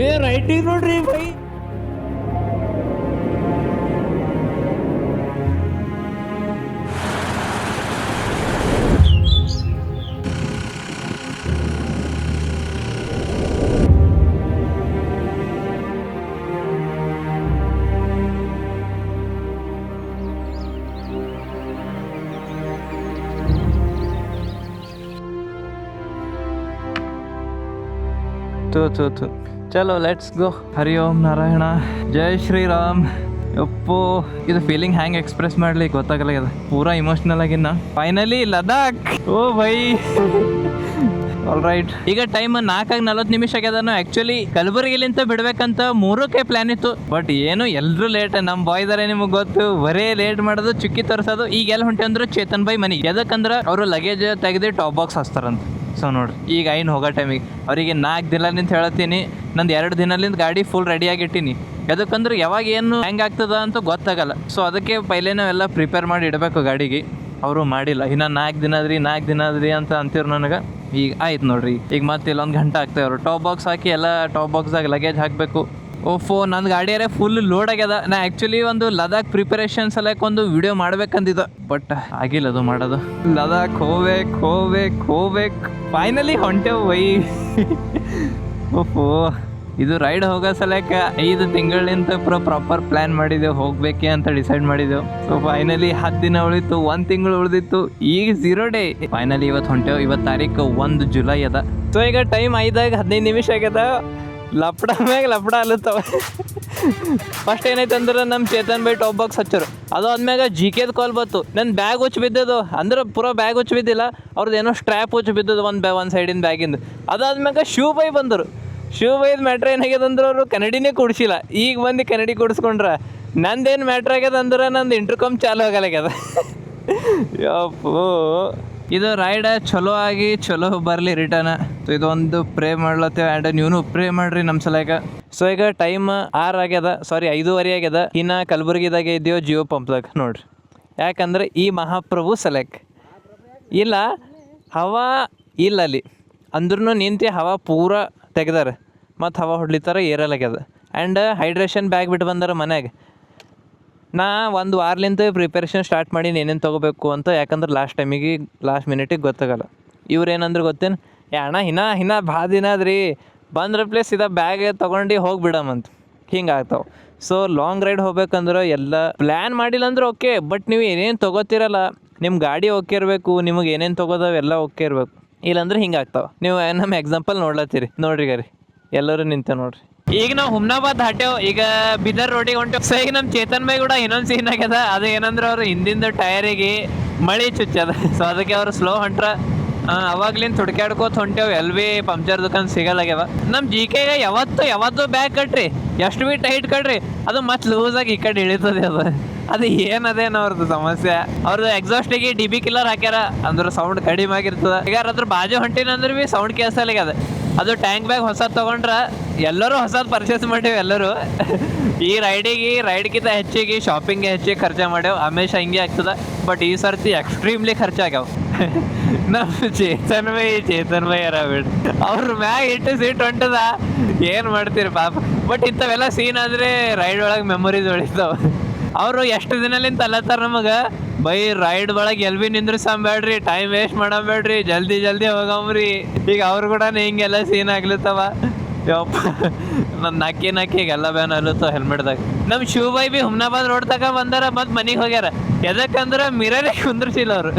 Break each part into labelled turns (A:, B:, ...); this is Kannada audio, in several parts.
A: ಏ ರೈಟಿಗೆ ನೋಡ್ರಿ ಬೈ. ತೂ ಚಲೋ ಲೆಟ್ಸ್ ಗೋ. ಹರಿ ಓಂ ನಾರಾಯಣ, ಜೈ ಶ್ರೀರಾಮ್. ಯಪ್ಪೋ ಇದು ಫೀಲಿಂಗ್ ಹ್ಯಾಂಗ್ ಎಕ್ಸ್ಪ್ರೆಸ್ ಮಾಡ್ಲಿ ಗೊತ್ತಾಗಲ್ಲ. ಇದು ಪೂರಾ ಇಮೋಷನಲ್ ಆಗಿನ. Finally Ladakh. Oh bye all right. ಈಗ ಟೈಮ್ 4:40 ಆಗ್ಯದ. ಆಕ್ಚುಲಿ ಕಲಬುರಗಿಲಿಂತ ಬಿಡ್ಬೇಕಂತ 3ಕ್ಕೆ ಪ್ಲಾನ್ ಇತ್ತು. ಬಟ್ ಏನು ಎಲ್ರು ಲೇಟ್. ನಮ್ಮ ಬಾಯ್ ದಾರೆ ನಿಮಗೆ ಗೊತ್ತು, ಬರೇ ಲೇಟ್ ಮಾಡೋದು, ಚುಕ್ಕಿ ತೋರಿಸೋದು. ಈಗ ಎಲ್ಲಿ ಹೊಂಟೆ ಅಂದ್ರೆ ಚೇತನ್ ಬೈ ಮನೆಗೆ. ಯಾಕಂದ್ರೆ ಅವರು ಲಗೇಜ್ ತೆಗೆದು ಟಾಪ್ ಬಾಕ್ಸ್ ಹಚ್ತಾರಂತ. ಸೊ ನೋಡ್ರಿ ಈಗ ಐನ್ ಹೋಗೋ ಟೈಮಿಗೆ ಅವರಿಗೆ 4 ದಿನಲಿಂದ ಹೇಳತ್ತೀನಿ. ನಂದು 2 ದಿನಲಿಂದ ಗಾಡಿ ಫುಲ್ ರೆಡಿಯಾಗಿಟ್ಟೀನಿ. ಯಾಕಂದ್ರೆ ಯಾವಾಗ ಏನು ಹೆಂಗೆ ಆಗ್ತದ ಅಂತ ಗೊತ್ತಾಗಲ್ಲ. ಸೊ ಅದಕ್ಕೆ ಪೈಲೆ ನಾವೆಲ್ಲ ಪ್ರಿಪೇರ್ ಮಾಡಿ ಇಡಬೇಕು ಗಾಡಿಗೆ. ಅವರು ಮಾಡಿಲ್ಲ. ಇನ್ನು 4 ದಿನ ಆದ್ರಿ ಅಂತ ಅಂತೀರು ನನಗೆ. ಈಗ ಆಯ್ತು ನೋಡ್ರಿ. ಈಗ ಮತ್ತೆ ಇಲ್ಲೊಂದು ಗಂಟೆ ಆಗ್ತೇವ್ರು. ಟಾಪ್ ಬಾಕ್ಸ್ ಹಾಕಿ ಎಲ್ಲ ಟಾಪ್ ಬಾಕ್ಸ್ದಾಗ ಲಗೇಜ್ ಹಾಕಬೇಕು. ಓಫೋ ನನ್ನ ಗಾಡಿಯಾರೆ ಫುಲ್ ಲೋಡ್ ಆಗ್ಯದ. ನಾ ಆ್ಯಕ್ಚುಲಿ ಒಂದು ಲದಾಖ್ ಪ್ರಿಪರೇಷನ್ ಸಲಕ್ಕೆ ಒಂದು ವಿಡಿಯೋ ಮಾಡ್ಬೇಕಂದಿದ್ದ, ಬಟ್ ಆಗಿಲ್ಲ ಅದು ಮಾಡೋದು. ಲದಾಖ್ ಹೋಗ್ಬೇಕು ಫೈನಲಿ ಹೊಂಟೇವು ಬೈ. ಓಫೋ ಇದು ರೈಡ್ ಹೋಗೋ ಸಲಕ್ಕೆ 5 ತಿಂಗಳಿಂದ ಪ್ರಾಪರ್ ಪ್ಲ್ಯಾನ್ ಮಾಡಿದೆವು, ಹೋಗ್ಬೇಕೆ ಅಂತ ಡಿಸೈಡ್ ಮಾಡಿದೆವು. ಸೊ ಫೈನಲಿ 10 ದಿನ ಉಳಿತು, 1 ತಿಂಗಳು ಉಳಿದಿತ್ತು, ಈಗ 0 ಡೇ. ಫೈನಲಿ ಇವತ್ತು ಹೊಂಟೇವು. ಇವತ್ತು ತಾರೀಕು 1 ಜುಲೈ ಅದ. ಸೊ ಈಗ ಟೈಮ್ 5:15 ಆಗ್ಯದ. ಲಪಡ ಮ್ಯಾಗ ಲಪಡ ಅಲ್ಲತ್ತವ. ಫಸ್ಟ್ ಏನೈತೆ ಅಂದ್ರೆ ನಮ್ಮ ಚೇತನ್ ಬೈ ಟಾಪ್ ಬಾಕ್ಸ್ ಹಚ್ಚರು. ಅದು ಆದ್ಮ್ಯಾಗ GKದ ಕಾಲ್ ಬಂತು. ನನ್ನ ಬ್ಯಾಗ್ ಹುಚ್ಚು ಬಿದ್ದದು. ಅಂದ್ರೆ ಪೂರಾ ಬ್ಯಾಗ್ ಹುಚ್ಚು ಬಿದ್ದಿಲ್ಲ, ಅವ್ರದ್ದು ಏನೋ ಸ್ಟ್ರ್ಯಾಪ್ ಹುಚ್ಚು ಬಿದ್ದದು ಒಂದು ಸೈಡಿನ ಬ್ಯಾಗಿಂದ. ಅದಾದ್ಮ್ಯಾಗ ಶೂ ಬೈ ಬಂದರು. ಶೂ ಬೈದ ಮ್ಯಾಟ್ರ್ ಏನಾಗ್ಯದ ಅಂದ್ರೆ ಅವರು ಕನ್ನಡಿನೇ ಕೊಡಿಸಿಲ್ಲ. ಈಗ ಬಂದು ಕನ್ನಡಿ ಕೊಡಿಸ್ಕೊಂಡ್ರ. ನಂದೇನು ಮ್ಯಾಟ್ರ್ ಆಗ್ಯದ ಅಂದ್ರೆ ನಂದು ಇಂಟರ್ಕಾಮ್ ಚಾಲು ಆಗಲಾಗ್ಯದ. ಯಪ್ಪೋ ಇದು ರೈಡ್ ಚಲೋ ಆಗಿ ಚಲೋ ಬರಲಿ ರಿಟರ್ನ್. ಸೊ ಇದೊಂದು ಪ್ರೇ ಮಾಡ್ಲತ್ತೇವೆ. ಆ್ಯಂಡ್ ನೀವು ಪ್ರೇ ಮಾಡ್ರಿ ನಮ್ಮ ಸಲಕ. ಸೊ ಈಗ ಟೈಮ್ 6 ಆಗ್ಯದ, ಸಾರಿ 5:15 ಆಗ್ಯದ. ಇನ್ನು ಕಲಬುರಗಿದಾಗೆ ಇದ್ದೀವಿ ಜಿಯೋ ಪಂಪ್ದಾಗ ನೋಡ್ರಿ. ಯಾಕಂದ್ರೆ ಈ ಮಹಾಪ್ರಭು ಸಲಕ್ ಇಲ್ಲ ಹವಾ ಇಲ್ಲ ಅಲ್ಲಿ ಅಂದ್ರೂ ನಿಂತು ಹವಾ ಪೂರಾ ತೆಗ್ದಾರೆ. ಮತ್ತು ಹವಾ ಹೊಡ್ಲಿತ್ತಾರ ಏರಲಾಗ್ಯದ. ಆ್ಯಂಡ್ ಹೈಡ್ರೇಷನ್ ಬ್ಯಾಗ್ ಬಿಟ್ಟು ಬಂದಾರ ಮನ್ಯಾಗ. ನಾ 1 ವಾರಲಿಂದ ಪ್ರಿಪರೇಷನ್ ಸ್ಟಾರ್ಟ್ ಮಾಡೀನಿ ಏನೇನು ತೊಗೋಬೇಕು ಅಂತ. ಯಾಕಂದ್ರೆ ಲಾಸ್ಟ್ ಮಿನಿಟಿಗೆ ಗೊತ್ತಾಗಲ್ಲ. ಇವ್ರು ಏನಂದ್ರೆ ಗೊತ್ತೇನು, ಅಣ್ಣ ಇನ್ನ ಭಾಳ ದಿನ ಅದ್ರಿ, ಬಂದ್ರೆ ಪ್ಲೇಸ್ ಇದ ಬ್ಯಾಗ್ ತೊಗೊಂಡು ಹೋಗಿಬಿಡಮಂತ. ಹಿಂಗೆ ಆಗ್ತಾವೆ. ಸೊ ಲಾಂಗ್ ರೈಡ್ ಹೋಗ್ಬೇಕಂದ್ರೆ ಎಲ್ಲ ಪ್ಲ್ಯಾನ್ ಮಾಡಿಲ್ಲ ಅಂದ್ರೆ ಓಕೆ. ಬಟ್ ನೀವು ಏನೇನು ತೊಗೋತಿರಲ್ಲ, ನಿಮ್ಮ ಗಾಡಿ ಓಕೆ ಇರಬೇಕು, ನಿಮಗೆ ಏನೇನು ತೊಗೋದಾವೆ ಎಲ್ಲ ಓಕೆ ಇರಬೇಕು. ಇಲ್ಲಾಂದ್ರೆ ಹಿಂಗೆ ಆಗ್ತಾವೆ. ನೀವು ನಮ್ಮ ಎಕ್ಸಾಂಪಲ್ ನೋಡ್ಲತ್ತೀರಿ ನೋಡ್ರಿ ಗರಿ, ಎಲ್ಲರೂ ನಿಂತೆ ನೋಡ್ರಿ. ಈಗ ನಾವು ಹುಮ್ನಾಬಾದ್ ದಾಟೇವು. ಈಗ ಬಿದರ್ ರೋಡಿಗೆ ಹೊಂಟೇವು. ಸೊ ಈಗ ನಮ್ಮ ಚೇತನ್ ಬೈ ಕೂಡ ಇನ್ನೊಂದು ಸೀನ್ ಆಗ್ಯದ. ಅದು ಏನಂದ್ರೆ ಅವ್ರು ಹಿಂದಿಂದ ಟಯರಿಗೆ ಮಳೆ ಚುಚ್ಚದ. ಸೊ ಅದಕ್ಕೆ ಅವರು ಸ್ಲೋ ಹೊಂಟ್ರ. ಅವಾಗ್ಲಿಂದ ಹುಡ್ಕ್ಯಾಡ್ಕೋತ ಹೊಂಟೇವು. ಎಲ್ ಬಿ ಪಂಕ್ಚರ್ ದುಕಾನ್ ಸಿಗಲ್ಲಾಗ್ಯವ. ನಮ್ಮ GKಗೆ ಯಾವತ್ತೂ ಬ್ಯಾಗ್ ಕಟ್ರಿ, ಎಷ್ಟು ಬಿ ಟೈಟ್ ಕಟ್ರಿ, ಅದು ಮತ್ತೆ ಲೂಸಾಗಿ ಈ ಕಡೆ ಇಳಿತದೆ. ಅದು ಏನದೇನು ಅವ್ರದ್ದು ಸಮಸ್ಯೆ. ಅವ್ರದ್ದು ಎಕ್ಸಾಸ್ಟಿಗೆ DB ಕಿಲ್ಲರ್ ಹಾಕ್ಯಾರ, ಅಂದ್ರೆ ಸೌಂಡ್ ಕಡಿಮೆ ಆಗಿರ್ತದೆ. ಈಗ ಅದ್ರ ಬಾಜು ಹೊಂಟಿನಂದ್ರೆ ಭೀ ಸೌಂಡ್ ಕೇಳಿಸಲ್ಲಾಗ್ಯದ. ಅದು ಟ್ಯಾಂಕ್ ಬ್ಯಾಗ್ ಹೊಸದು ತೊಗೊಂಡ್ರೆ ಎಲ್ಲರೂ ಹೊಸದು ಪರ್ಚೇಸ್ ಮಾಡೇವು ಎಲ್ಲರೂ. ಈ ರೈಡ್ಗಿಂತ ಹೆಚ್ಚಿಗೆ ಶಾಪಿಂಗ್ಗೆ ಹೆಚ್ಚಿಗೆ ಖರ್ಚು ಮಾಡ್ಯಾವ. ಹಮೇಶ ಹಿಂಗೆ ಆಗ್ತದೆ. ಬಟ್ ಈ ಸರ್ತಿ ಎಕ್ಸ್ಟ್ರೀಮ್ಲಿ ಖರ್ಚಾಗ್ಯಾವ. ನಮ್ಮ ಚೇತನ್ ಬೈ ಯಾರ ಬಿಡ್, ಅವ್ರ ಮ್ಯಾಗ ಇಟ್ಟು ಸೀಟ್ ಹೊಂಟದ. ಏನು ಮಾಡ್ತೀರಿ ಪಾಪ. ಬಟ್ ಇಂಥವೆಲ್ಲ ಸೀನ್ ಆದರೆ ರೈಡ್ ಒಳಗೆ ಮೆಮೊರೀಸ್ ಉಳಿತಾವ. ಅವರು ಎಷ್ಟು ದಿನಲಿಂದ ಅಲ್ಲತ್ತಾರ ನಮಗೆ, ಬೈ ರೈಡ್ ಒಳಗೆ ಎಲ್ ಬಿ ನಿಂದ್ರಿಸಂಬೇಡ್ರಿ, ಟೈಮ್ ವೇಸ್ಟ್ ಮಾಡಬೇಡ್ರಿ, ಜಲ್ದಿ ಹೋಗಮ್ರಿ. ಈಗ ಅವ್ರು ಕೂಡ ಹಿಂಗೆಲ್ಲ ಸೀನ್ ಆಗ್ಲತ್ತವ. ಯಪ್ಪ ನನ್ನ ನಕ್ಕಿಗೆಲ್ಲ ಬ್ಯಾನ್ ಅಲ್ಲತ್ತವ ಹೆಲ್ಮೆಟ್ದಾಗ. ನಮ್ಮ shoe by B Humnabad road ತಗ ಬಂದಾರ, ಮತ್ತು ಮನೆಗೆ ಹೋಗ್ಯಾರ. ಎದಕ್ಕಂದ್ರೆ ಮಿರರೇ ಕುಂದ್ರಿಸಿಲ್ಲ ಅವರು.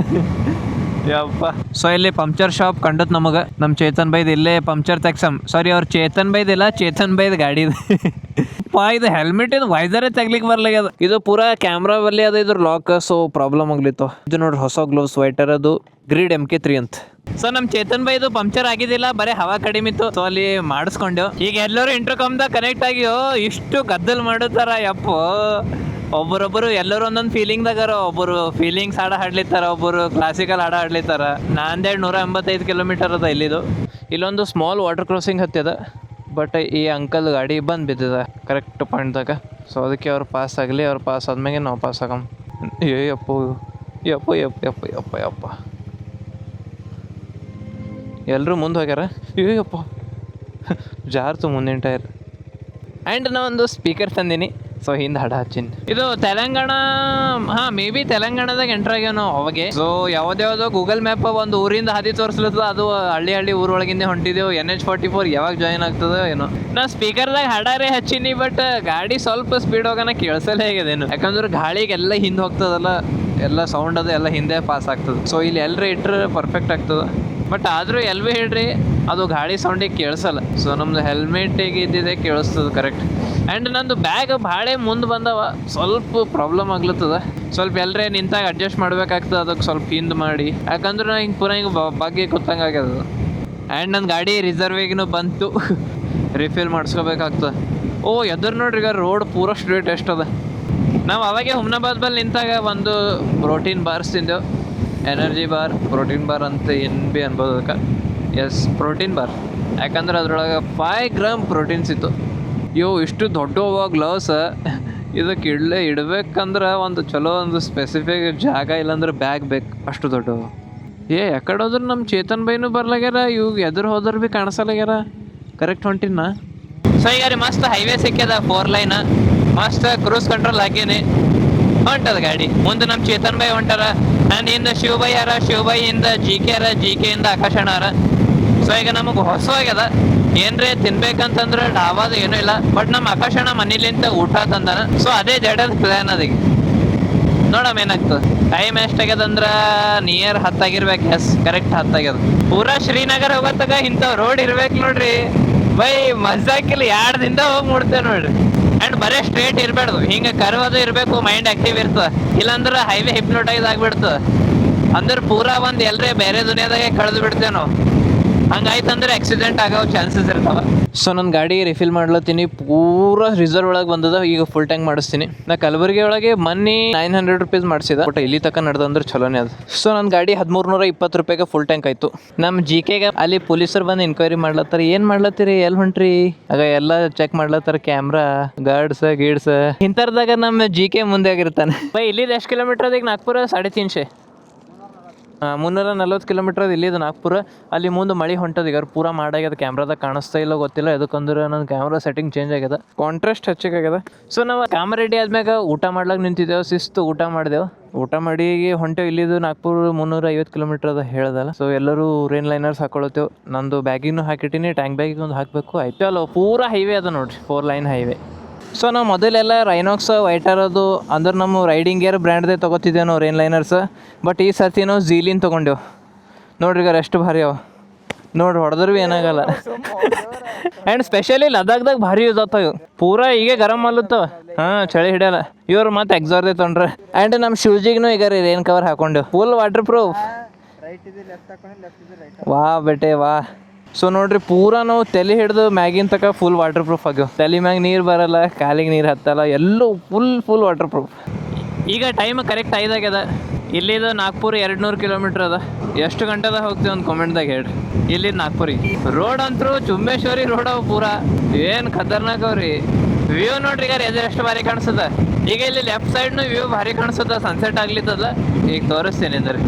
A: ಯಪ್ಪ. ಸೊ ಇಲ್ಲಿ ಪಂಕ್ಚರ್ ಶಾಪ್ ಕಂಡತ್ ನಮಗೆ. ನಮ್ಮ ಚೇತನ್ ಬೈದ್ ಇಲ್ಲೇ ಪಂಕ್ಚರ್ ತೆಗ್ಸಮ್. ಸಾರಿ ಅವ್ರು ಚೇತನ್ ಬೈದಿಲ್ಲ, ಚೇತನ್ ಬೈದ್ ಗಾಡಿ. ಇದು ಹೆಲ್ಮೆಟ್ ಇದು ವೈಸರೇ ತೆಗ್ಲಿಕ್ಕೆ ಬರ್ಲಾಗ್ಯದ. ಇದು ಪೂರಾ ಕ್ಯಾಮ್ರಾ ಬಲ್ಲಿ ಅದ ಇದ್ರ ಲಾಕ್. So problem ಆಗ್ಲಿತ್ತು. ಇದು ನೋಡ್ರಿ ಹೊಸ ಗ್ಲೋವ್ಸ್ ವೈಟರ್, ಅದು ಗ್ರೀಡ್ MK3 ಅಂತ. ಸೊ ನಮ್ಮ ಚೇತನ್ ಬೈ ಇದು ಪಂಕ್ಚರ್ ಆಗಿದ್ದಿಲ್ಲ, ಬರೀ ಹವಾ ಕಡಿಮೆ ಇತ್ತು. ಸೊ ಅಲ್ಲಿ ಮಾಡಿಸ್ಕೊಂಡೆವು. ಈಗ ಎಲ್ಲರೂ ಇಂಟರ್ಕಾಮ್ದಾಗ ಕನೆಕ್ಟ್ ಆಗಿಯೋ ಇಷ್ಟು ಗದ್ದಲ್ ಮಾಡುತ್ತಾರ. ಯಪ್ಪೋ ಒಬ್ಬರೊಬ್ಬರು ಎಲ್ಲರೂ ಒಂದೊಂದು ಫೀಲಿಂಗ್ದಾಗಾರ. ಒಬ್ಬರು ಫೀಲಿಂಗ್ಸ್ ಹಾಡ ಹಾಡ್ಲಿತ್ತಾರ, ಒಬ್ಬರು ಕ್ಲಾಸಿಕಲ್ ಹಾಡ ಹಾಡ್ಲಿತ್ತಾರ. ನಾಂದೇಡ್ 185 ಕಿಲೋಮೀಟರ್ ಅದ ಇಲ್ಲಿದು. ಇಲ್ಲೊಂದು ಸ್ಮಾಲ್ ವಾಟರ್ ಕ್ರಾಸಿಂಗ್ ಹತ್ತಿದ. ಬಟ್ ಈ ಅಂಕಲ್ ಗಾಡಿ ಬಂದು ಬಿದ್ದಿದೆ ಕರೆಕ್ಟ್ ಪಾಯಿಂಟ್ದಾಗ. ಸೊ ಅದಕ್ಕೆ ಅವ್ರು ಪಾಸ್ ಆಗಲಿ, ಅವ್ರು ಪಾಸ್ ಆದ್ಮೇಲೆ ನಾವು ಪಾಸ್ ಆಗಮ್. ಯಪ್ಪ ಎಲ್ಲರೂ ಮುಂದೆ ಹೋಗ್ಯಾರ. ಯಪ್ಪ ಜಾರ್ತು ಮುಂದಿನ ಟೈರ್. ಆ್ಯಂಡ್ ನಾ ಒಂದು ಸ್ಪೀಕರ್ ತಂದೀನಿ, ಸೊ ಹಿಂದೆ ಹಾಡು ಹಚ್ಚಿನಿ. ಇದು ತೆಲಂಗಾಣ, ಹಾಂ ಮೇ ಬಿ ತೆಲಂಗಾಣದಾಗ ಎಂಟ್ರ್ ಆಗ್ಯಾವ ನಾವು ಅವಾಗೆ. ಸೊ ಯಾವ್ದ್ಯಾವುದೋ ಗೂಗಲ್ ಮ್ಯಾಪ್ ಒಂದು ಊರಿಂದ ಹಾದಿ ತೋರಿಸ್ಲತ್ತದ, ಅದು ಹಳ್ಳಿ ಊರೊಳಗಿಂದ ಹೊಂಟಿದ್ದೆವು. NH44 ಯಾವಾಗ ಜಾಯಿನ್ ಆಗ್ತದೋ ಏನೋ. ನಾ ಸ್ಪೀಕರ್ದಾಗ ಹಾಡಾರೇ ಹಚ್ಚೀನಿ, ಬಟ್ ಗಾಡಿ ಸ್ವಲ್ಪ ಸ್ಪೀಡ್ ಹೋಗೋಣ ಕೇಳಿಸಲೇ ಹೇಗದೇನು, ಯಾಕಂದ್ರೆ ಗಾಳಿಗೆಲ್ಲ ಹಿಂದೆ ಹೋಗ್ತದಲ್ಲ, ಎಲ್ಲ ಸೌಂಡ್ ಅದು ಎಲ್ಲ ಹಿಂದೆ ಪಾಸ್ ಆಗ್ತದೆ. ಸೊ ಇಲ್ಲಿ ಎಲ್ಲರೂ ಇಟ್ಟರೆ ಪರ್ಫೆಕ್ಟ್ ಆಗ್ತದೆ. ಬಟ್ ಆದರೂ ಎಲ್ವೇ ಹೇಳ್ರಿ, ಅದು ಗಾಳಿ ಸೌಂಡಿಗೆ ಕೇಳಿಸಲ್ಲ. ಸೊ ನಮ್ಮದು ಹೆಲ್ಮೆಟಿಗೆ ಇದ್ದಿದ್ದೆ ಕೇಳಿಸ್ತದೆ ಕರೆಕ್ಟ್. ಆ್ಯಂಡ್ ನಂದು ಬ್ಯಾಗ್ ಭಾಳ ಮುಂದೆ ಬಂದವ, ಸ್ವಲ್ಪ ಪ್ರಾಬ್ಲಮ್ ಆಗ್ಲತ್ತದ. ಸ್ವಲ್ಪ ಎಲ್ಲರೇ ನಿಂತಾಗ ಅಡ್ಜಸ್ಟ್ ಮಾಡ್ಬೇಕಾಗ್ತದೆ, ಅದಕ್ಕೆ ಸ್ವಲ್ಪ ಹಿಂದೆ ಮಾಡಿ, ಯಾಕಂದ್ರೆ ನಾ ಹಿಂಗೆ ಪೂರ ಹಿಂಗೆ ಬಗ್ಗೆ ಗೊತ್ತಂಗೆ ಆಗ್ಯದ. ಆ್ಯಂಡ್ ನನ್ನ ಗಾಡಿ ರಿಸರ್ವಿಗೂ ಬಂತು, ರಿಫಿಲ್ ಮಾಡಿಸ್ಕೋಬೇಕಾಗ್ತದೆ. ಓ ಎದುರು ನೋಡ್ರಿ, ಈಗ ರೋಡ್ ಪೂರ ಸ್ಟ್ರೇಟ್ ಎಷ್ಟದ. ನಾವು ಅವಾಗೆ ಹುಮ್ನಾಬಾದ್ ಬಲ್ಲಿ ನಿಂತಾಗ ಒಂದು ಪ್ರೋಟೀನ್ ಬಾರ್ಸ್ ತಿಂದೆವು, ಎನರ್ಜಿ ಬಾರ್, ಪ್ರೋಟೀನ್ ಬಾರ್ ಅಂತ ಏನು ಭೀ ಅನ್ಬೋದು ಅದಕ್ಕೆ. ಎಸ್, ಪ್ರೋಟೀನ್ ಬಾರ್, ಯಾಕಂದ್ರೆ ಅದ್ರೊಳಗೆ 5 ಗ್ರಾಮ್ ಪ್ರೋಟೀನ್ಸ್ ಇತ್ತು. ಇಷ್ಟು ದೊಡ್ಡವ ಗ್ಲೌಸ್, ಇದಕ್ಕೆ ಇಡ್ಬೇಕಂದ್ರೆ ಒಂದು ಚಲೋ ಒಂದು ಸ್ಪೆಸಿಫಿಕ್ ಜಾಗ, ಇಲ್ಲಾಂದ್ರೆ ಬ್ಯಾಗ್ ಬೇಕು, ಅಷ್ಟು ದೊಡ್ಡವ. ಯಾಕಡೆ ಹೋದ್ರೆ ನಮ್ಮ ಚೇತನ್ ಬೈನೂ ಬರ್ಲಾಗ್ಯಾರ, ಇವಾಗ ಎದುರು ಹೋದ್ರೆ ಭೀ ಕಾಣಿಸಲಾಗ್ಯಾರ. ಕರೆಕ್ಟ್ ಹೊಂಟಿನ. ಸೊ ಈಗ ರೀ ಮಸ್ತ್ ಹೈವೇ ಸಿಕ್ಕ್ಯದ, 4 ಲೈನ್, ಮಸ್ತ್ ಕ್ರೂಸ್ ಕಂಟ್ರೋಲ್ ಹಾಕೀನಿ, ಹೊಂಟದ ಗಾಡಿ. ಮುಂದೆ ನಮ್ಮ ಚೇತನ್ ಬೈ ಹೊಂಟಾರ, ನಾನು ಹಿಂದೆ ಶಿವಬೈ ಯಾರ, ಶಿವಬೈಯಿಂದ GK ಯಾರ, GK ಆಕಾಶಣ್ಣ ಯಾರ. ಸೊ ಈಗ ನಮಗೆ ಹೊಸವಾಗ್ಯದ, ಏನ್ರಿ ತಿನ್ಬೇಕಂತಂದ್ರೆ ಡಾಬಾದ ಏನೂ ಇಲ್ಲ, ಬಟ್ ನಮ್ಮ ಆಕಾಶಣ್ಣ ಮನೇಲಿಂದ ಊಟ ತಂದಾನ. ಸೊ ಅದೇ ಜಡದ ಪ್ಲ್ಯಾನ್ ಅದೀಗ, ನೋಡಮ್ ಏನಾಗ್ತದೆ. ಟೈಮ್ ಎಷ್ಟಾಗ್ಯದಂದ್ರೆ ನಿಯರ್ 10 ಆಗಿರ್ಬೇಕು. ಎಸ್, ಕರೆಕ್ಟ್ 10 ಆಗ್ಯದ. ಪೂರಾ ಶ್ರೀನಗರ್ ಹೋಗೋತ್ತಾಗ ಇಂಥವು ರೋಡ್ ಇರ್ಬೇಕು ನೋಡ್ರಿ ಬೈ, ಮಜಾಕಿಲ್ಲ, 2 ದಿನದ ಹೋಗಿ ಮುಡ್ತೇವೆ ನೋಡ್ರಿ. ಆ್ಯಂಡ್ ಬರೇ ಸ್ಟ್ರೇಟ್ ಇರಬಾರ್ದು, ಹಿಂಗೆ ಕರ್ವದು ಇರಬೇಕು, ಮೈಂಡ್ ಆಕ್ಟಿವ್ ಇರ್ತದೆ. ಇಲ್ಲಾಂದ್ರೆ ಹೈವೇ ಹಿಪ್ನೋಟೈಸ್ ಆಗಿಬಿಡ್ತದೆ, ಅಂದ್ರೆ ಪೂರಾ ಒಂದು ಎಲ್ಲರೇ ಬೇರೆ ದುನಿಯಾದಾಗೆ ಕಳೆದು ಬಿಡ್ತೇವೆ ನಾವು. ಹಂಗಾಯ್ತಂದ್ರೆ ಆಕ್ಸಿಡೆಂಟ್ ಆಗೋ ಚಾನ್ಸಸ್ ಇರ್ತಾವೆ. ಸೊ ನನ್ನ ಗಾಡಿ ರಿಫಿಲ್ ಮಾಡ್ಲತ್ತೀನಿ, ಪೂರಾ ರಿಸರ್ವ್ ಒಳಗೆ ಬಂದದ. ಈಗ ಫುಲ್ ಟ್ಯಾಂಕ್ ಮಾಡಿಸ್ತೀನಿ. ನಾ ಕಲಬುರಗಿ ಒಳಗೆ ಮೊನ್ನೆ 900 ರೂಪೀಸ್ ಮಾಡಿಸಿದ, ಬಟ್ ಇಲ್ಲಿ ತನಕ ನಡೆದಂದ್ರೆ ಚಲೋನೇ ಅದು. ಸೊ ನನ್ನ ಗಾಡಿ 1320 ರೂಪಾಯಿಗೆ ಫುಲ್ ಟ್ಯಾಂಕ್ ಆಯಿತು. ನಮ್ಮ GKಗೆ ಅಲ್ಲಿ ಪೊಲೀಸರು ಬಂದು ಎನ್ಕ್ವೈರಿ ಮಾಡ್ಲತ್ತಾರೆ, ಏನು ಮಾಡ್ಲತ್ತೀರಿ, ಎಲ್ಲಿ ಹೊಂಟ್ರಿ, ಆಗ ಎಲ್ಲ ಚೆಕ್ ಮಾಡ್ಲತ್ತಾರೆ, ಕ್ಯಾಮ್ರಾ, ಗಾರ್ಡ್ಸ್ ಗೀಡ್ಸ್ ಇಂಥರ್ದಾಗ ನಮ್ಮ GK ಮುಂದೆ ಆಗಿರ್ತಾನೆ. ಬೈ ಇಲ್ಲಿದ್ದು ಎಷ್ಟು ಕಿಲೋಮೀಟರ್ ಅದೀಗ? ನಾಗ್ಪುರ 350. 340 ಕಿಲೋಮೀಟರ್ ಅದು ಇಲ್ಲಿದ್ದು ನಾಗ್ಪುರ. ಅಲ್ಲಿ ಮುಂದೆ ಮಳೆ ಹೊಂಟದ, ಈಗ ಪೂರಾ ಮಾಡಾಗ್ಯದ, ಕ್ಯಾಮ್ರಾದಾಗ ಕಾಣಿಸ್ತಾ ಇಲ್ಲ ಗೊತ್ತಿಲ್ಲ ಯಾಕಂದ್ರೆ ನನ್ನ ಕ್ಯಾಮ್ರಾ ಸೆಟ್ಟಿಂಗ್ ಚೇಂಜ್ ಆಗ್ಯದ, ಕಾಂಟ್ರಾಸ್ಟ್ ಹೆಚ್ಚಾಗ್ಯದ. ಸೊ ನಾವು ಕ್ಯಾಮ್ರಾ ರೆಡಿ ಆದ್ಮ್ಯಾಗ ಊಟ ಮಾಡ್ಲಾಗ ನಿಂತಿದ್ದೆವು, ಶಿಸ್ತು ಊಟ ಮಾಡಿದೆವು. ಊಟ ಮಾಡಿ ಹೊಂಟೇವು. ಇಲ್ಲಿದ್ದು ನಾಗ್ಪುರ 350 ಕಿಲೋಮೀಟರ್ ಅದ ಹೇಳ್ದಲ್ಲ. ಸೊ ಎಲ್ಲರೂ ರೇನ್ ಲೈನರ್ಸ್ ಹಾಕೊಳತ್ತೇವೆ. ನಂದು ಬ್ಯಾಗಿನೂ ಹಾಕಿಟ್ಟಿನಿ, ಟ್ಯಾಂಕ್ ಬ್ಯಾಗಿಗೆ ಒಂದು ಹಾಕಬೇಕು. ಆಯ್ತು ಅಲ್ಲ, ಪೂರಾ ಹೈವೇ ಅದ ನೋಡ್ರಿ, 4 ಲೈನ್ ಹೈವೇ. ಸೊ ನಾವು ಮೊದಲೆಲ್ಲ ರೈನಾಕ್ಸ್ ವೈಟರ್ ಅದು ಅಂದ್ರೆ ನಮ್ಮ ರೈಡಿಂಗ್ ಗೇರ್ ಬ್ರ್ಯಾಂಡ್ದೇ ತೊಗೋತಿದ್ದೇವೆ ನಾವು ರೇನ್ ಲೈನರ್ಸ್. ಬಟ್ ಈ ಸರ್ತಿ ನಾವು ಝೀಲಿನ್ ತೊಗೊಂಡೆವು ನೋಡ್ರಿ, ಈಗ ಎಷ್ಟು ಭಾರಿ ಅವ ನೋಡ್ರಿ, ಹೊಡೆದ್ರೆ ಭೀ ಏನಾಗಲ್ಲ. ಆ್ಯಂಡ್ ಸ್ಪೆಷಲಿ ಲದಾಖ್ದಾಗ ಭಾರಿ ಯೂಸ್ ಆಗ್ತಾವೆ, ಪೂರಾ ಈಗ ಗರಮ್ ಅಲ್ಲತ್ತವ. ಹಾಂ, ಚಳಿ ಹಿಡಿಯಲ್ಲ. ಇವ್ರು ಮತ್ತೆ ಎಕ್ಸಾರ್ದೇ ತೊಗೊಂಡ್ರೆ. ಆ್ಯಂಡ್ ನಮ್ಮ ಶೂಜಿಗೂ ಈಗ ರೀ ರೇನ್ ಕವರ್ ಹಾಕೊಂಡೆವು, ಫುಲ್ ವಾಟರ್ ಪ್ರೂಫ್. ವಾ ಬೇಟೆ ವಾ. ಸೊ ನೋಡ್ರಿ, ಪೂರಾ ನಾವು ತಲೆ ಹಿಡ್ದು ಮ್ಯಾಗಿನ ತಕ ಫುಲ್ ವಾಟರ್ ಪ್ರೂಫ್ ಆಗ್ಯಾವ. ತಲೆ ಮ್ಯಾಗ ನೀರು ಬರಲ್ಲ, ಕಾಲಿಗೆ ನೀರು ಹತ್ತಲ್ಲ, ಎಲ್ಲೂ ಫುಲ್ ವಾಟರ್ ಪ್ರೂಫ್. ಈಗ ಟೈಮ್ ಕರೆಕ್ಟ್ 5 ಆಗ್ಯದ. ಇಲ್ಲಿದು ನಾಗ್ಪುರ 200 ಕಿಲೋಮೀಟ್ರ್ ಅದ. ಎಷ್ಟು ಗಂಟೆದಾಗ ಹೋಗ್ತೀವಿ ಒಂದು ಕಾಮೆಂಟ್ದಾಗ ಹೇಳ್ರಿ. ಇಲ್ಲಿದ್ದು ನಾಗ್ಪುರಿಗೆ ರೋಡ್ ಅಂತೂ ಚುಂಬೇಶ್ವರಿ ರೋಡ್ ಅವ, ಪೂರಾ ಏನು ಖತರ್ನಾಕ್ ಅವ್ರಿ. ವ್ಯೂ ನೋಡ್ರಿ, ಈಗ ಎದುರು ಎಷ್ಟು ಭಾರಿ ಕಾಣಿಸ್ತದ. ಈಗ ಇಲ್ಲಿ ಲೆಫ್ಟ್ ಸೈಡ್ನು ವ್ಯೂ ಭಾರಿ ಕಾಣಿಸ್ತದ, ಸನ್ಸೆಟ್ ಆಗ್ಲಿತ್ತದ. ಈಗ ತೋರಿಸ್ತೀನಿ ಅಂದ್ರೆ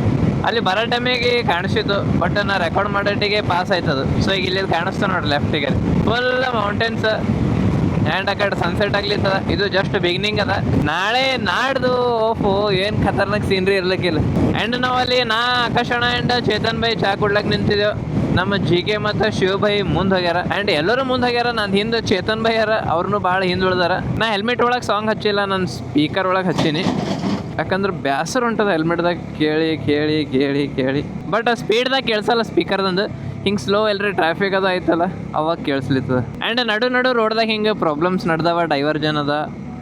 A: ಅಲ್ಲಿ ಬರೋ ಟೈಮಿಗೆ ಕಾಣಿಸಿದ್ದು, ಬಟ್ ನಾ ರೆಕಾರ್ಡ್ ಮಾಡೋಟಿಗೆ ಪಾಸ್ ಆಯ್ತದು. ಸೊ ಈಗ ಇಲ್ಲಿ ಕಾಣಿಸ್ತಾ ನೋಡ್ರಿ ಲೆಫ್ಟಿಗೆ ಫುಲ್ ಮೌಂಟೇನ್ಸ್ ಆ್ಯಂಡ್ ಆ ಕಡೆ ಸನ್ಸೆಟ್ ಆಗ್ಲಿತ್ತದ. ಇದು ಜಸ್ಟ್ ಬಿಗಿನಿಂಗ್ ಅದ. ನಾಳೆ ನಾಡ್ದು ಓಫು ಏನು ಖತರ್ನಾಕ್ ಸೀನ್ರಿ ಇರ್ಲಿಕ್ಕಿಲ್ಲ. ಆ್ಯಂಡ್ ನಾವು ಅಲ್ಲಿ ಆಕಾಶಣ್ಣ ಆ್ಯಂಡ್ ಚೇತನ್ ಬೈ ಚಾ ಕೊಡ್ಲಕ್ಕೆ ನಿಂತಿದ್ದೆವು. ನಮ್ಮ GK ಮತ್ತು ಶಿವ ಬೈ ಮುಂದೆ ಹೋಗ್ಯಾರ, ಆ್ಯಂಡ್ ಎಲ್ಲರೂ ಮುಂದೆ ಹೋಗ್ಯಾರ. ನಾನು ಹಿಂದೆ ಚೇತನ್ ಬೈ ಯಾರ, ಅವ್ರನ್ನೂ ಭಾಳ ಹಿಂದೆ ಉಳ್ದಾರ. ನಾ ಹೆಲ್ಮೆಟ್ ಒಳಗೆ ಸಾಂಗ್ ಹಚ್ಚಿಲ್ಲ, ನಾನು ಸ್ಪೀಕರ್ ಒಳಗೆ ಹಚ್ಚೀನಿ, ಯಾಕಂದ್ರೆ ಬ್ಯಾಸರ ಉಂಟದ ಹೆಲ್ಮೆಟ್ದಾಗ ಕೇಳಿ. ಬಟ್ ಸ್ಪೀಡ್ದಾಗ ಕೇಳಿಸಲ್ಲ ಸ್ಪೀಕರ್ದಂದು. ಹಿಂಗೆ ಸ್ಲೋ ಎಲ್ಲರೂ ಟ್ರಾಫಿಕ್ ಅದು ಆಯ್ತಲ್ಲ ಅವಾಗ ಕೇಳಿಸ್ಲಿತ್ತದ. ಆ್ಯಂಡ್ ನಡು ರೋಡ್ದಾಗ ಹಿಂಗೆ ಪ್ರಾಬ್ಲಮ್ಸ್ ನಡೆದವ, ಡೈವರ್ಜನ್ ಅದ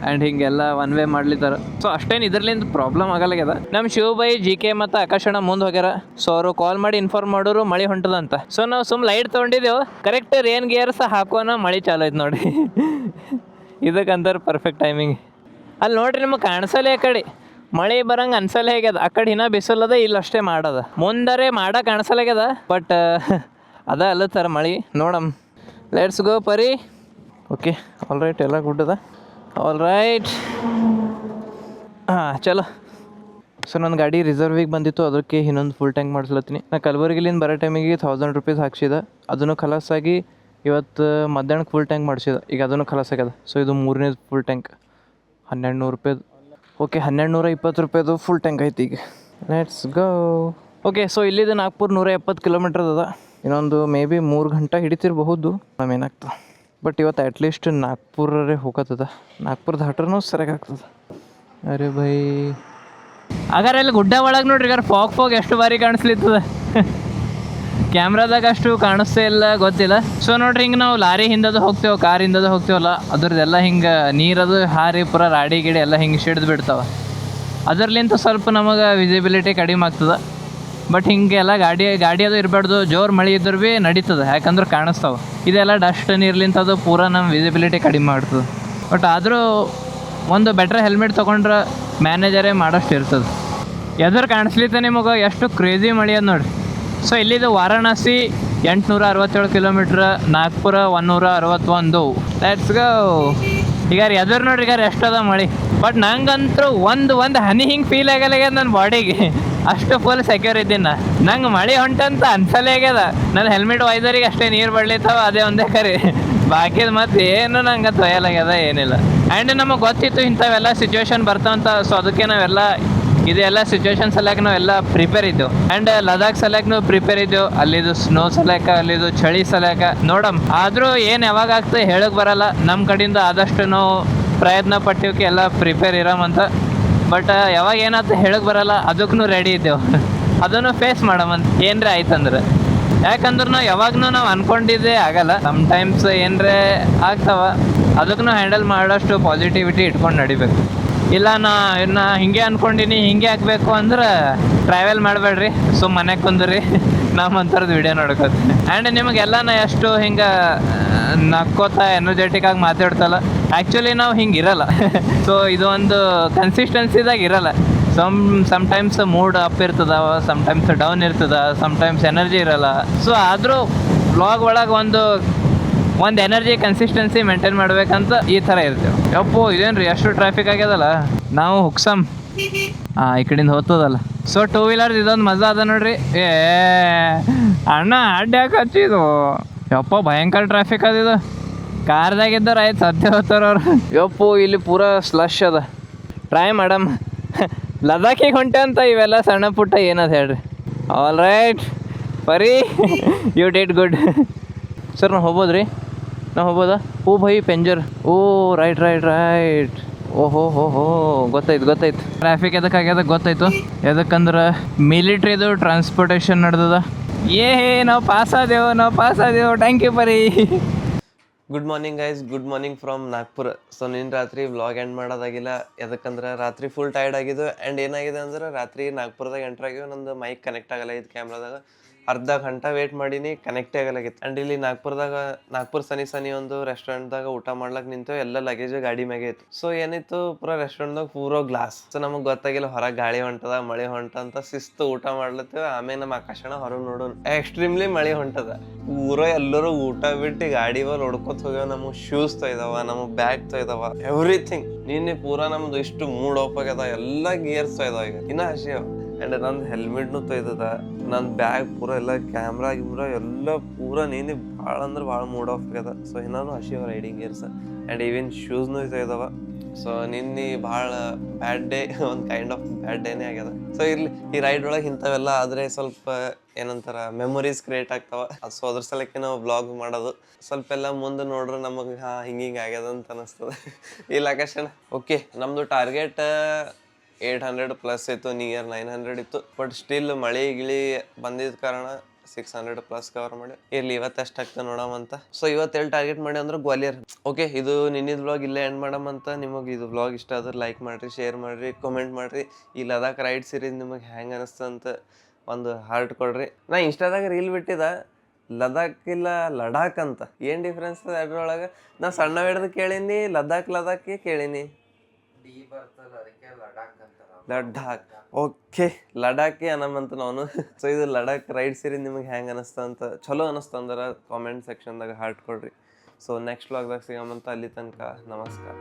A: ಆ್ಯಂಡ್ ಹಿಂಗೆಲ್ಲ ಒನ್ ವೇ ಮಾಡ್ಲಿತ್ತಾರ. ಸೊ ಅಷ್ಟೇನು ಇದ್ರಲಿಂದ ಪ್ರಾಬ್ಲಮ್ ಆಗಲ್ಲಾಗ್ಯದ. ನಮ್ಮ ಶಿವಬೈ GK ಮತ್ತು ಆಕಾಶಣ್ಣ ಮುಂದೆ ಹೋಗ್ಯಾರ. ಸೊ ಅವರು ಕಾಲ್ ಮಾಡಿ ಇನ್ಫಾರ್ಮ್ ಮಾಡೋರು ಮಳೆ ಹೊಂಟದಂತ. ಸೊ ನಾವು ಲೈಟ್ ತೊಗೊಂಡಿದ್ದೆವು, ಕರೆಕ್ಟ್ ರೇನ್ ಗೇರ್ಸ್ ಹಾಕೋನ ಮಳೆ ಚಾಲು ಆಯ್ತು ನೋಡಿ. ಇದಕ್ಕಂತಾರೆ ಪರ್ಫೆಕ್ಟ್ ಟೈಮಿಂಗ್. ಅಲ್ಲಿ ನೋಡ್ರಿ, ನಿಮಗೆ ಕಾಣಿಸಲ್ಲ ಆ ಕಡೆ ಮಳೆ ಬರಂಗೆ ಅನ್ಸಲ್ಲ ಹೇಗ್ಯದ. ಆ ಕಡೆ ಇನ್ನೂ ಬಿಸಿಲದ, ಇಲ್ಲಿ ಅಷ್ಟೇ ಮಾಡದ. ಮುಂದರೆ ಮಾಡಕ್ಕೆ ಕಾಣಿಸಲ್ಲಾಗ್ಯದ, ಬಟ್ ಅದ ಅಲ್ಲತ್ತಾರ ಮಳೆ. ನೋಡಮ್, ಲೆಟ್ಸ್ ಗೋ ಪರಿ. ಓಕೆ, ಆಲ್ ರೈಟ್, ಎಲ್ಲ ಗುಡ್ಡದ. ಆಲ್ ರೈಟ್, ಹಾಂ ಚಲೋ. ಸೊ ನನ್ನ ಗಾಡಿ ರಿಸರ್ವಿಗೆ ಬಂದಿತ್ತು, ಅದಕ್ಕೆ ಇನ್ನೊಂದು ಫುಲ್ ಟ್ಯಾಂಕ್ ಮಾಡಿಸ್ಲತ್ತೀನಿ. ನಾ ಕಲಬುರಗಿಲಿಂದ ಬರೋ ಟೈಮಿಗೆ 1000 ರೂಪೀಸ್ ಹಾಕ್ಸಿದ. ಅದನ್ನು ಖಲಾಸಾಗಿ ಇವತ್ತು ಮಧ್ಯಾಹ್ನಕ್ಕೆ ಫುಲ್ ಟ್ಯಾಂಕ್ ಮಾಡಿಸಿದ, ಈಗ ಅದನ್ನು ಖಲಾಸ್ ಆಗ್ಯದ. ಸೊ ಇದು 3ನೇ ಫುಲ್ ಟ್ಯಾಂಕ್, 1200 ರೂಪಾಯ್ದು. ಓಕೆ, 1220 ರೂಪಾಯ್ದು ಫುಲ್ ಟ್ಯಾಂಕ್ ಐತಿ ಈಗ. Let's go. ಓಕೆ, ಸೊ ಇಲ್ಲಿದ್ದು ನಾಗ್ಪುರ್ 170 ಕಿಲೋಮೀಟರ್ ಅದ. ಇನ್ನೊಂದು ಮೇ ಬಿ 3 ಗಂಟೆ ಹಿಡಿತಿರಬಹುದು ನಮ್ಮೇನಾಗ್ತದೆ. ಬಟ್ ಇವತ್ತು ಅಟ್ಲೀಸ್ಟ್ ನಾಗ್ಪುರೇ ಹೋಗತ್ತದ. ನಾಗ್ಪುರ ದಾಟ್ರೂ ಸರಿಯಾಗಿ ಆಗ್ತದೆ. ಅರೆ ಭೈ, ಹಾಗಾದ್ರೆ ಅಲ್ಲಿ ಗುಡ್ಡ ಒಳಗೆ ನೋಡ್ರಿ, ಈಗ ಫಾಗ್ ಎಷ್ಟು ಬಾರಿ ಕಾಣಿಸ್ಲಿತ್ತದ. ಕ್ಯಾಮ್ರಾದಾಗ ಅಷ್ಟು ಕಾಣಿಸ್ತೇ ಇಲ್ಲ, ಗೊತ್ತಿಲ್ಲ. ಸೊ ನೋಡ್ರಿ, ಹಿಂಗೆ ನಾವು ಲಾರಿ ಹಿಂದದು ಹೋಗ್ತೇವೆ, ಕಾರ್ ಹಿಂದದು ಹೋಗ್ತೇವಲ್ಲ, ಅದ್ರದ್ದೆಲ್ಲ ಹಿಂಗೆ ನೀರದು ಹಾರಿ ಪೂರ ರಾಡಿ ಗಿಡಿ ಎಲ್ಲ ಹಿಂಗೆ ಸಿಡ್ದು ಬಿಡ್ತಾವೆ. ಅದರ್ಲಿಂತ ಸ್ವಲ್ಪ ನಮಗೆ ವಿಸಿಬಿಲಿಟಿ ಕಡಿಮೆ ಆಗ್ತದೆ. ಬಟ್ ಹಿಂಗೆಲ್ಲ ಗಾಡಿ ಅದು ಇರಬಾರ್ದು, ಜೋರು ಮಳೆ ಇದ್ರೂ ಭೀ ನಡೀತದೆ, ಯಾಕಂದ್ರೆ ಕಾಣಿಸ್ತಾವೆ. ಇದೆಲ್ಲ ಡಸ್ಟ್ ನೀರ್ಲಿಂತ ಅದು ಪೂರ ನಮ್ಮ ವಿಸಿಬಿಲಿಟಿ ಕಡಿಮೆ ಮಾಡ್ತದೆ. ಬಟ್ ಆದರೂ ಒಂದು ಬೆಟ್ರ್ ಹೆಲ್ಮೆಟ್ ತೊಗೊಂಡ್ರೆ ಮ್ಯಾನೇಜರೇ ಮಾಡೋಷ್ಟು ಇರ್ತದೆ. ಎದುರು ಕಾಣಿಸ್ಲಿತ್ತೆ ನಿಮಗೆ ಎಷ್ಟು ಕ್ರೇಜಿ ಮಳೆ ಅದ ನೋಡಿರಿ. ಸೊ ಇಲ್ಲಿದು Varanasi 867 kilometre, Nagpur 161. Let's go. ಈಗ ಎದುರು ನೋಡ್ರಿ, ಈಗ ಎಷ್ಟದ ಮಳೆ. ಬಟ್ ನಂಗಂತೂ ಒಂದು ಹನಿ ಹಿಂಗೆ ಫೀಲ್ ಆಗಲ್ಲ ನನ್ನ ಬಾಡಿಗೆ. ಅಷ್ಟು ಫುಲ್ ಸೆಕ್ಯೂರ್ ಇದ್ದೀನಿ ನಂಗೆ ಮಳೆ ಹೊಂಟಂತ ಅನ್ಸಲೇ ಆಗ್ಯದ. ನನ್ನ ಹೆಲ್ಮೆಟ್ ಒಯ್ದರಿಗೆ ಅಷ್ಟೇ ನೀರು ಬಡ್ಲಿತ್ತಾವ, ಅದೇ ಒಂದೇ ಕರಿ. ಬಾಕಿದ ಮತ್ತೆ ಏನು ನಂಗೆ ತೊಯ್ಯಲಾಗ್ಯದ, ಏನಿಲ್ಲ. ಆ್ಯಂಡ್ ನಮಗೆ ಗೊತ್ತಿತ್ತು ಇಂಥವೆಲ್ಲ ಸಿಚುವೇಶನ್ ಬರ್ತಾವಂತ. ಸೊ ಅದಕ್ಕೆ ನಾವೆಲ್ಲ ಇದೆಲ್ಲ ಸಿಚುವೇಶನ್ ಸಲಕ್ಕೆ ನಾವೆಲ್ಲ ಪ್ರಿಪೇರ್ ಇದ್ದೆವು. ಆ್ಯಂಡ್ ಲದಾಖ್ ಸಲಕ್ಕೆ ನಾವು ಪ್ರಿಪೇರ್ ಇದ್ದೆವು. ಅಲ್ಲಿದು ಸ್ನೋ ಸಲಕ, ಅಲ್ಲಿದು ಚಳಿ ಸಲಕ ನೋಡಮ್. ಆದರೂ ಏನು ಯಾವಾಗ ಆಗ್ತದೆ ಹೇಳಕ್ಕೆ ಬರಲ್ಲ. ನಮ್ಮ ಕಡೆಯಿಂದ ಆದಷ್ಟು ನಾವು ಪ್ರಯತ್ನ ಪಟ್ಟಿವಕ್ಕೆ ಎಲ್ಲ ಪ್ರಿಪೇರ್ ಇರಮಂತ. ಬಟ್ ಯಾವಾಗ ಏನಾಯ್ತು ಹೇಳಕ್ಕೆ ಬರಲ್ಲ, ಅದಕ್ಕೂ ರೆಡಿ ಇದ್ದೆವು. ಅದನ್ನು ಫೇಸ್ ಮಾಡಮಂತ ಏನರೇ ಆಯ್ತಂದ್ರೆ. ಯಾಕಂದ್ರೆ ನಾವು ಯಾವಾಗೂ ನಾವು ಅಂದ್ಕೊಂಡಿದ್ದೇ ಆಗಲ್ಲ. ಸಮ್ಟೈಮ್ಸ್ ಏನರೇ ಆಗ್ತಾವ, ಅದಕ್ಕೂ ಹ್ಯಾಂಡಲ್ ಮಾಡೋಷ್ಟು ಪಾಸಿಟಿವಿಟಿ ಇಟ್ಕೊಂಡು ನಡಿಬೇಕು. ಇಲ್ಲ ನಾ ಹಿಂಗೆ ಅಂದ್ಕೊಂಡಿನಿ, ಹಿಂಗೆ ಆಗಬೇಕು ಅಂದ್ರೆ ಟ್ರಾವೆಲ್ ಮಾಡಬೇಡ್ರಿ, ಸೊ ಮನೆಗೆ ಕುಂದ್ರಿ ನಮ್ಮಂಥರದ್ದು ವಿಡಿಯೋ ನೋಡ್ಕೋತೀನಿ. ಆ್ಯಂಡ್ ನಿಮಗೆಲ್ಲ ನಾ ಎಷ್ಟು ಹಿಂಗೆ ನಕ್ಕೋತಾ ಎನರ್ಜೆಟಿಕ್ ಆಗಿ ಮಾತಾಡ್ತಲ್ಲ, ಆ್ಯಕ್ಚುಲಿ ನಾವು ಹಿಂಗೆ ಇರಲ್ಲ. ಸೊ ಇದು ಒಂದು ಕನ್ಸಿಸ್ಟೆನ್ಸಿದಾಗ ಇರಲ್ಲ. ಸಮ್ಟೈಮ್ಸ್ ಮೂಡ್ ಅಪ್ ಇರ್ತದ, ಸಮ್ಟೈಮ್ಸ್ ಡೌನ್ ಇರ್ತದ, ಸಮ್ಟೈಮ್ಸ್ ಎನರ್ಜಿ ಇರಲ್ಲ. ಸೊ ಆದರೂ ವ್ಲಾಗ್ ಒಳಗೆ ಒಂದು ಎನರ್ಜಿ ಕನ್ಸಿಸ್ಟೆನ್ಸಿ ಮೇಂಟೈನ್ ಮಾಡ್ಬೇಕಂತ ಈ ಥರ ಇರ್ತೇವೆ. ಯಪ್ಪೋ ಇದೇನು ರೀ ಎಷ್ಟು ಟ್ರಾಫಿಕ್ ಆಗ್ಯದಲ್ಲ. ನಾವು ಹುಕ್ಸಮ್ ಈ ಕಡೆಯಿಂದ ಹೋಗ್ತದಲ್ಲ. ಸೊ 2 ವೀಲರ್ಸ್ ಇದೊಂದು ಮಜಾ ಅದ ನೋಡ್ರಿ. ಅಣ್ಣ ಅಡ್ಡ ಯಾಕೆ ಹಚ್ಚಿದು, ಯಪ್ಪ ಭಯಂಕರ ಟ್ರಾಫಿಕ್ ಅದಿದು. ಕಾರ್ದಾಗಿದ್ದಾರೆ ಆಯ್ತು ಸದ್ಯ ಹೋಗ್ತಾರವ್ರು. ಯಪ್ಪೋ ಇಲ್ಲಿ ಪೂರಾ ಸ್ಲಶ್ ಅದ. Try madam. ಲದಾಖಿಗೆ ಹೊಂಟೆ ಅಂತ ಇವೆಲ್ಲ ಸಣ್ಣ ಪುಟ್ಟ ಏನದ ಹೇಳ್ರಿ. ಆಲ್ ರೈಟ್ ಪರಿ, ಯು ಡಿಡ್ ಗುಡ್. ಸರ್ ನಾವು ಹೋಗ್ಬೋದ್ರಿ? ನಾವು ಹೋಗ್ಬೋದಾ? ಓ ಭೈ ಪೆಂಜರ್. ಓ ರೈಟ್. ಓಹೋ ಗೊತ್ತಾಯ್ತು. ಟ್ರಾಫಿಕ್ ಎದಕ್ಕಾಗ್ಯದ ಗೊತ್ತಾಯ್ತು. ಎದಕ್ಕಂದ್ರೆ ಮಿಲಿಟ್ರಿದು ಟ್ರಾನ್ಸ್ಪೋರ್ಟೇಷನ್ ನಡೆದದ. ನಾವು ಪಾಸ್ ಆದೆವು. ಥ್ಯಾಂಕ್ ಯು ಪರಿ.
B: Good morning guys, good morning from Nagpur. So ನಿನ್ನ ರಾತ್ರಿ ವ್ಲಾಗ್ ಎಂಡ್ ಮಾಡೋದಾಗಿಲ್ಲ. ಯಾಕಂದ್ರೆ ರಾತ್ರಿ ಫುಲ್ ಟೈರ್ಡ್ ಆಗಿದ್ದು. ಆ್ಯಂಡ್ ಏನಾಗಿದೆ ಅಂದ್ರೆ ರಾತ್ರಿ ನಾಗ್ಪುರದಾಗ ಎಂಟ್ರ್ ಆಗಿವೆ, ನಂದು ಮೈಕ್ ಕನೆಕ್ಟ್ ಆಗಲ್ಲ ಇದು ಕ್ಯಾಮ್ರಾದಾಗ. ಅರ್ಧ ಗಂಟೆ ವೇಟ್ ಮಾಡೀನಿ, ಕನೆಕ್ಟೇ ಆಗಲಾಗಿತ್ತು. ಆ್ಯಂಡ್ ಇಲ್ಲಿ ನಾಗ್ಪುರ ಸನಿ ಒಂದು ರೆಸ್ಟೋರೆಂಟ್ದಾಗ ಊಟ ಮಾಡ್ಲಕ್ಕೆ ನಿಂತೇವೆ. ಎಲ್ಲ ಲಗೇಜ್ ಗಾಡಿ ಮ್ಯಾಗೆ ಇತ್ತು. ಸೊ ಏನಿತ್ತು, ಪೂರ ರೆಸ್ಟೋರೆಂಟ್ದಾಗ ಪೂರ ಗ್ಲಾಸ್. ಸೊ ನಮಗೆ ಗೊತ್ತಾಗಿಲ್ಲ ಹೊರಗೆ ಗಾಳಿ ಹೊಂಟದ, ಮಳೆ ಹೊಂಟಂತ ಶಿಸ್ತು ಊಟ ಮಾಡ್ಲತ್ತೇವೆ. ಆಮೇಲೆ ನಮ್ಮ ಆಕಾಶಣ ಹೊರಗೆ ನೋಡೋಣ, ಎಕ್ಸ್ಟ್ರೀಮ್ಲಿ ಮಳೆ ಹೊಂಟದ. ಪೂರ ಎಲ್ಲರೂ ಊಟ ಬಿಟ್ಟು ಗಾಡಿ ಬಲ್ ಹೊಡ್ಕೊತ ಹೋಗ್ಯಾವ. ನಮ್ಮ ಶೂಸ್ ತೊಯ್ದವ, ನಮ್ಮ ಬ್ಯಾಗ್ ತೊಯ್ದವ, ಎವ್ರಿಥಿಂಗ್. ನಿನ್ನೆ ಪೂರ ನಮ್ದು ಇಷ್ಟು ಮೂಡ್ ಆಫ್ ಆಗ್ಯದ. ಎಲ್ಲ ಗಿಯರ್ಸ್ ತೊಯ್ದವ, ಈಗ ಇನ್ನ ಹಸಿ ಅವ. ಆ್ಯಂಡ್ ನಂದು ಹೆಲ್ಮೆಟ್ನು ತೊಯ್ದದ, ನನ್ನ ಬ್ಯಾಗ್ ಪೂರ ಎಲ್ಲ ಕ್ಯಾಮ್ರಾ ಎಲ್ಲ ಪೂರ ನೀನು ಭಾಳ ಅಂದ್ರೆ ಭಾಳ ಮೂಡ್ ಆಫ್ ಆಗ್ಯದ. ಸೊ ಇನ್ನೂ ಹಸಿವ ರೈಡಿಂಗ್ ಗೇರ್ಸ್. ಆ್ಯಂಡ್ ಈವನ್ ಶೂಸ್ನು ತೊಯ್ದವ. ಸೊ ನಿನ್ನೆ ಭಾಳ ಬ್ಯಾಡ್ ಡೇ, ಒಂದು ಕೈಂಡ್ ಆಫ್ ಬ್ಯಾಡ್ ಡೇನೇ ಆಗ್ಯದ. ಸೊ ಇರ್ಲಿ, ಈ ರೈಡ್ ಒಳಗೆ ಇಂಥವೆಲ್ಲ ಆದರೆ ಸ್ವಲ್ಪ ಏನಂತಾರ ಮೆಮೊರೀಸ್ ಕ್ರಿಯೇಟ್ ಆಗ್ತಾವ. ಸೊ ಅದ್ರ ಸಲಕ್ಕೆ ನಾವು ವ್ಲಾಗ್ ಮಾಡೋದು. ಸ್ವಲ್ಪ ಎಲ್ಲ ಮುಂದೆ ನೋಡ್ರೆ ನಮಗೆ ಹಿಂಗೆ ಆಗ್ಯದ ಅಂತ ಅನಿಸ್ತದೆ. ಇಲ್ಲ ಆಕಾಶನ ಓಕೆ, ನಮ್ಮದು ಟಾರ್ಗೆಟ್ 800+ ಇತ್ತು, ನಿಯರ್ 900 ಇತ್ತು. ಬಟ್ ಸ್ಟಿಲ್ ಮಳೆ ಗಿಳಿ ಬಂದಿದ್ದ ಕಾರಣ 600+ ಕವರ್ ಮಾಡಿ. ಇರ್ಲಿ, ಇವತ್ತು ಎಷ್ಟಾಗ್ತದೆ ನೋಡಮಂತ. ಸೊ ಇವತ್ತೆಲ್ಲಿ ಟಾರ್ಗೆಟ್ ಮಾಡಿ ಅಂದ್ರೆ ಗ್ವಾಲಿಯರ್. ಓಕೆ, ಇದು ನಿನ್ನಿದ ವ್ಲಾಗ್ ಇಲ್ಲೇ ಎಂಡ್ ಮಾಡಮಂತ. ನಿಮಗೆ ಇದು ವ್ಲಾಗ್ ಇಷ್ಟ ಆದ್ರೆ ಲೈಕ್ ಮಾಡಿರಿ, ಶೇರ್ ಮಾಡಿರಿ, ಕಮೆಂಟ್ ಮಾಡಿರಿ. ಈ ಲದಾಖ್ ರೈಡ್ ಸೀರೀಸ್ ನಿಮಗೆ ಹೆಂಗೆ ಅನಿಸ್ತಂತ ಒಂದು ಹಾರ್ಟ್ ಕೊಡ್ರಿ. ನಾ ಇನ್ಸ್ಟಾದಾಗ ರೀಲ್ ಬಿಟ್ಟಿದ ಲದಾಖ್ ಇಲ್ಲ ಲಡಾಖ್ ಅಂತ. ಏನು ಡಿಫ್ರೆನ್ಸ್ ಅದ ಅದ್ರೊಳಗೆ? ನಾ ಸಣ್ಣ ಹಿಡ್ದು ಕೇಳೀನಿ, ಲದಾಖ್ ಕೇಳೀನಿ. ಲಡಾಖ್. ಓಕೆ, ಲಡಾಖಿ ಅನ್ನಮಂತ ನಾನು. ಸೊ ಇದು ಲಡಾಖ್ ರೈಡ್ ಸೀರೀಸ್ ನಿಮಗೆ ಹೆಂಗೆ ಅನಿಸ್ತ ಅಂತ, ಚಲೋ ಅನಿಸ್ತಂದ್ರೆ ಕಾಮೆಂಟ್ ಸೆಕ್ಷನ್ದಾಗ ಹಾರ್ಟ್ ಕೊಡ್ರಿ. ಸೊ ನೆಕ್ಸ್ಟ್ ವ್ಲಾಗ್ದಾಗ ಸಿಗಮಂತ. ಅಲ್ಲಿ ತನಕ ನಮಸ್ಕಾರ.